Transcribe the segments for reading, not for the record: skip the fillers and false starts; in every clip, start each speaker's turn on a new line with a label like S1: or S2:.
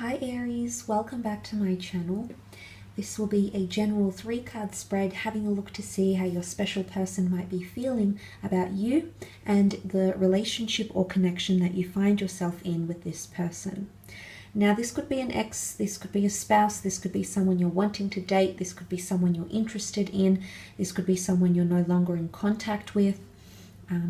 S1: Hi Aries, welcome back to my channel. This will be a general 3-card spread, having a look to see how your special person might be feeling about you and the relationship or connection that you find yourself in with this person. Now this could be an ex, this could be a spouse, this could be someone you're wanting to date, this could be someone you're interested in, this could be someone you're no longer in contact with.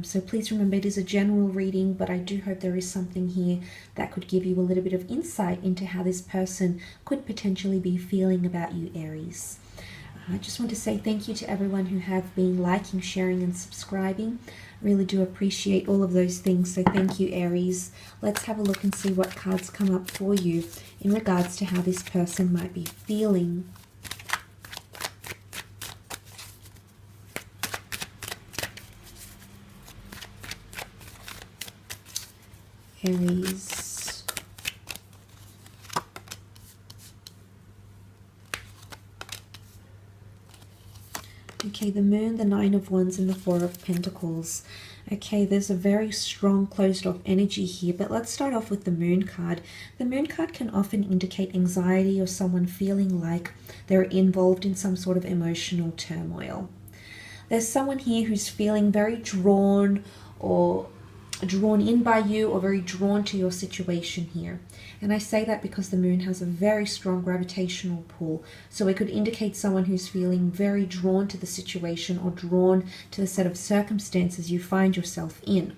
S1: So please remember, it is a general reading, but I do hope there is something here that could give you a little bit of insight into how this person could potentially be feeling about you, Aries. I just want to say thank you to everyone who have been liking, sharing, and subscribing. Really do appreciate all of those things, so thank you, Aries. Let's have a look and see what cards come up for you in regards to how this person might be feeling. Aries. Okay, the Moon, the Nine of Wands, and the Four of Pentacles. Okay, there's a very strong closed off energy here, but let's start off with the Moon card. The Moon card can often indicate anxiety or someone feeling like they're involved in some sort of emotional turmoil. There's someone here who's feeling very drawn in by you, or very drawn to your situation here. And I say that because the Moon has a very strong gravitational pull, so it could indicate someone who's feeling very drawn to the situation or drawn to the set of circumstances you find yourself in.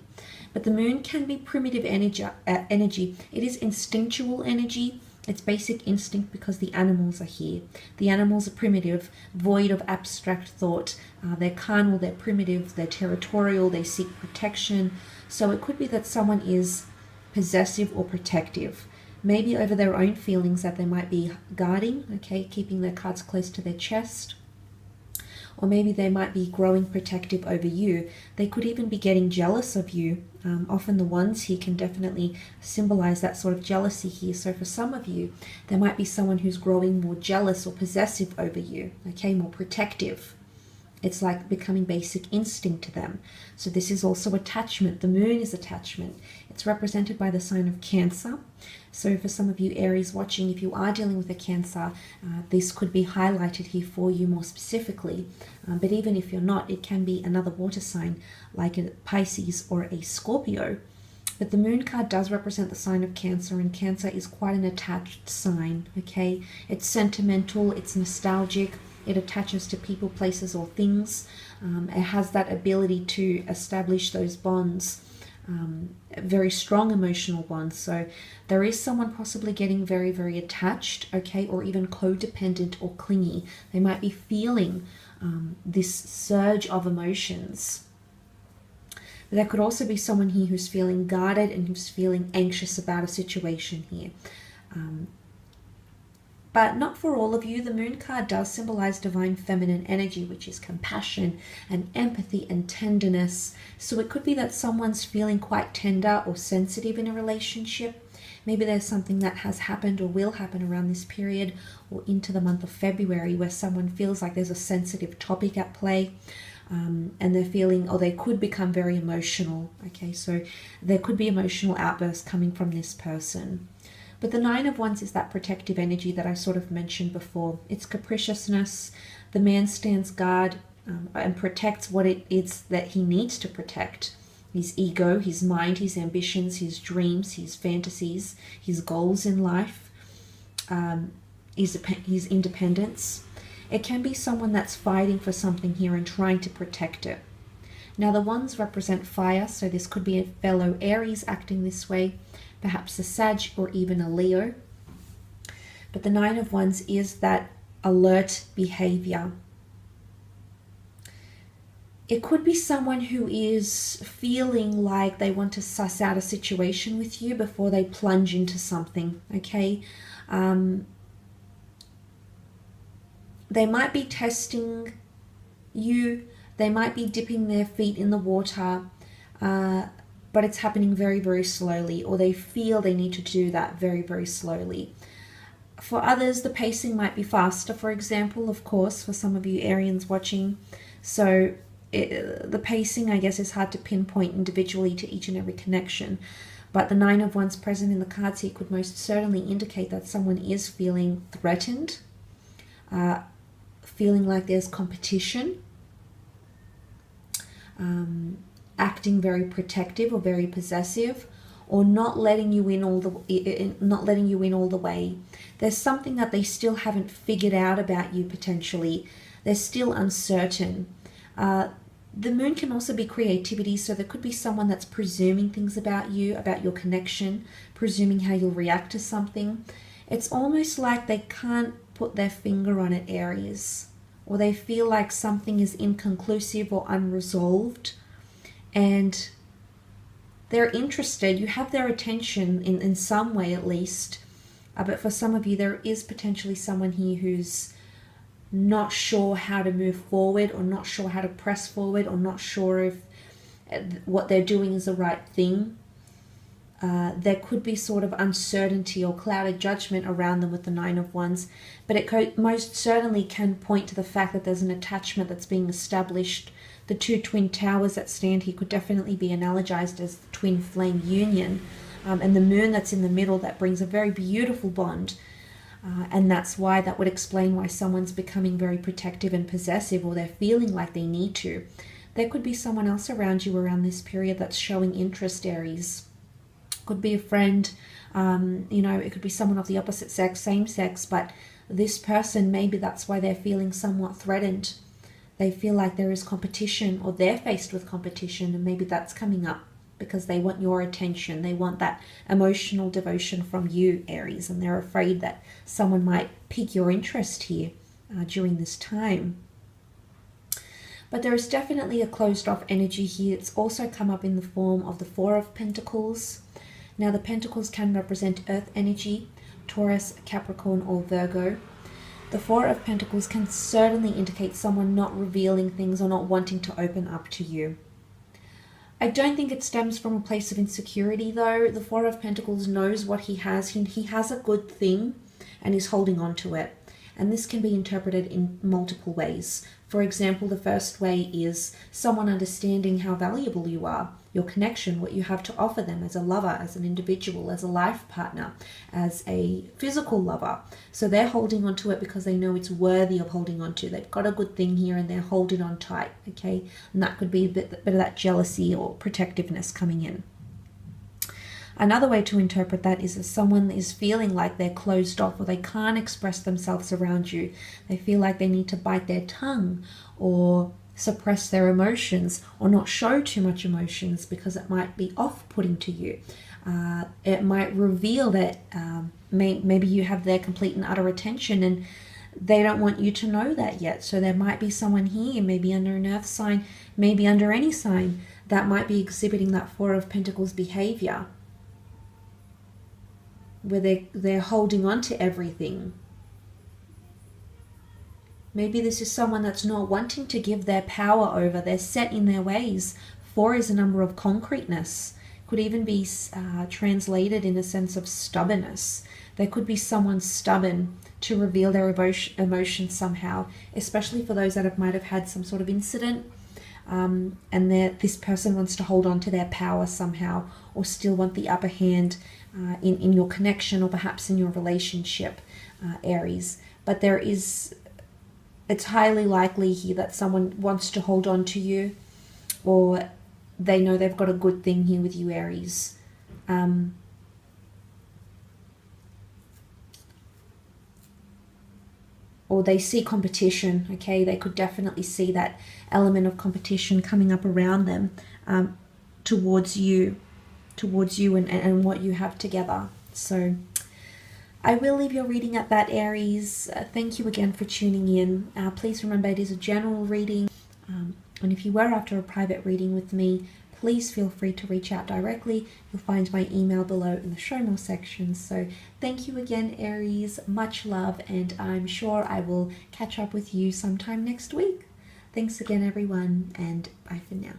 S1: But the Moon can be primitive energy. It is instinctual energy. It's basic instinct because the animals are here. The animals are primitive, void of abstract thought. They're carnal, they're primitive, they're territorial, they seek protection. So it could be that someone is possessive or protective, maybe over their own feelings that they might be guarding, okay, keeping their cards close to their chest. Or maybe they might be growing protective over you. They could even be getting jealous of you. Often the ones here can definitely symbolize that sort of jealousy here. So for some of you, there might be someone who's growing more jealous or possessive over you, okay, more protective. It's like becoming basic instinct to them. So this is also attachment. The Moon is attachment. It's represented by the sign of Cancer. So for some of you Aries watching, if you are dealing with a Cancer, this could be highlighted here for you more specifically. But even if you're not, it can be another water sign like a Pisces or a Scorpio. But the Moon card does represent the sign of Cancer, and Cancer is quite an attached sign, okay? It's sentimental, it's nostalgic. It attaches to people, places, or things. It has that ability to establish those bonds, very strong emotional bonds. So there is someone possibly getting very, very attached, okay, or even codependent or clingy. They might be feeling this surge of emotions. But there could also be someone here who's feeling guarded and who's feeling anxious about a situation here. But not for all of you. The Moon card does symbolize divine feminine energy, which is compassion and empathy and tenderness. So it could be that someone's feeling quite tender or sensitive in a relationship. Maybe there's something that has happened or will happen around this period or into the month of February where someone feels like there's a sensitive topic at play. And they're feeling, or they could become very emotional. Okay, so there could be emotional outbursts coming from this person. But the Nine of Wands is that protective energy that I sort of mentioned before. It's capriciousness. The man stands guard and protects what it is that he needs to protect. His ego, his mind, his ambitions, his dreams, his fantasies, his goals in life, his independence. It can be someone that's fighting for something here and trying to protect it. Now the Wands represent fire, so this could be a fellow Aries acting this way, perhaps a Sag or even a Leo. But the Nine of Wands is that alert behavior. It could be someone who is feeling like they want to suss out a situation with you before they plunge into something, okay? They might be testing you. They might be dipping their feet in the water, but it's happening very, very slowly, or they feel they need to do that very, very slowly. For others, the pacing might be faster, for example, of course, for some of you Arians watching. So the pacing, I guess, is hard to pinpoint individually to each and every connection. But the Nine of Wands present in the cards here could most certainly indicate that someone is feeling threatened, feeling like there's competition, acting very protective or very possessive, or not letting you in all the way. There's something that they still haven't figured out about you potentially. They're still uncertain. The moon can also be creativity, so there could be someone that's presuming things about you, about your connection, presuming how you'll react to something. It's almost like they can't put their finger on it, Aries, or they feel like something is inconclusive or unresolved, and they're interested. You have their attention in some way at least, but for some of you there is potentially someone here who's not sure how to move forward, or not sure how to press forward, or not sure if what they're doing is the right thing. There could be sort of uncertainty or clouded judgment around them with the Nine of Wands, but it most certainly can point to the fact that there's an attachment that's being established. The two twin towers that stand here could definitely be analogized as the twin flame union, and the moon that's in the middle, that brings a very beautiful bond. And that's why that would explain why someone's becoming very protective and possessive, or they're feeling like they need to. There could be someone else around you around this period that's showing interest, Aries. Could be a friend, it could be someone of the opposite sex, same sex, but this person, maybe that's why they're feeling somewhat threatened. They feel like there is competition, or they're faced with competition, and maybe that's coming up because they want your attention. They want that emotional devotion from you, Aries, and they're afraid that someone might pique your interest here during this time. But there is definitely a closed off energy here. It's also come up in the form of the Four of Pentacles. Now the Pentacles can represent earth energy, Taurus, Capricorn, or Virgo. The Four of Pentacles can certainly indicate someone not revealing things or not wanting to open up to you. I don't think it stems from a place of insecurity though. The Four of Pentacles knows what he has. He has a good thing and is holding on to it. And this can be interpreted in multiple ways. For example, the first way is someone understanding how valuable you are, your connection, what you have to offer them as a lover, as an individual, as a life partner, as a physical lover. So they're holding on to it because they know it's worthy of holding on to. They've got a good thing here and they're holding on tight, okay? And that could be a bit of that jealousy or protectiveness coming in. Another way to interpret that is if someone is feeling like they're closed off, or they can't express themselves around you. They feel like they need to bite their tongue or suppress their emotions, or not show too much emotions because it might be off-putting to you. It might reveal that maybe you have their complete and utter attention and they don't want you to know that yet. So there might be someone here, maybe under an earth sign, maybe under any sign, that might be exhibiting that Four of Pentacles behavior, where they're holding on to everything. Maybe this is someone that's not wanting to give their power over. They're set in their ways. Four is a number of concreteness. Could even be translated in a sense of stubbornness. There could be someone stubborn to reveal their emotions somehow, especially for those that might have had some sort of incident, and this person wants to hold on to their power somehow, or still want the upper hand in your connection, or perhaps in your relationship, Aries. But it's highly likely here that someone wants to hold on to you, or they know they've got a good thing here with you, Aries. Or they see competition, okay? They could definitely see that element of competition coming up around them, towards you and what you have together. So I will leave your reading at that, Aries. Thank you again for tuning in. Please remember it is a general reading, and if you were after a private reading with me, please feel free to reach out directly. You'll find my email below in the show more section. So thank you again, Aries. Much love, and I'm sure I will catch up with you sometime next week. Thanks again, everyone, and bye for now.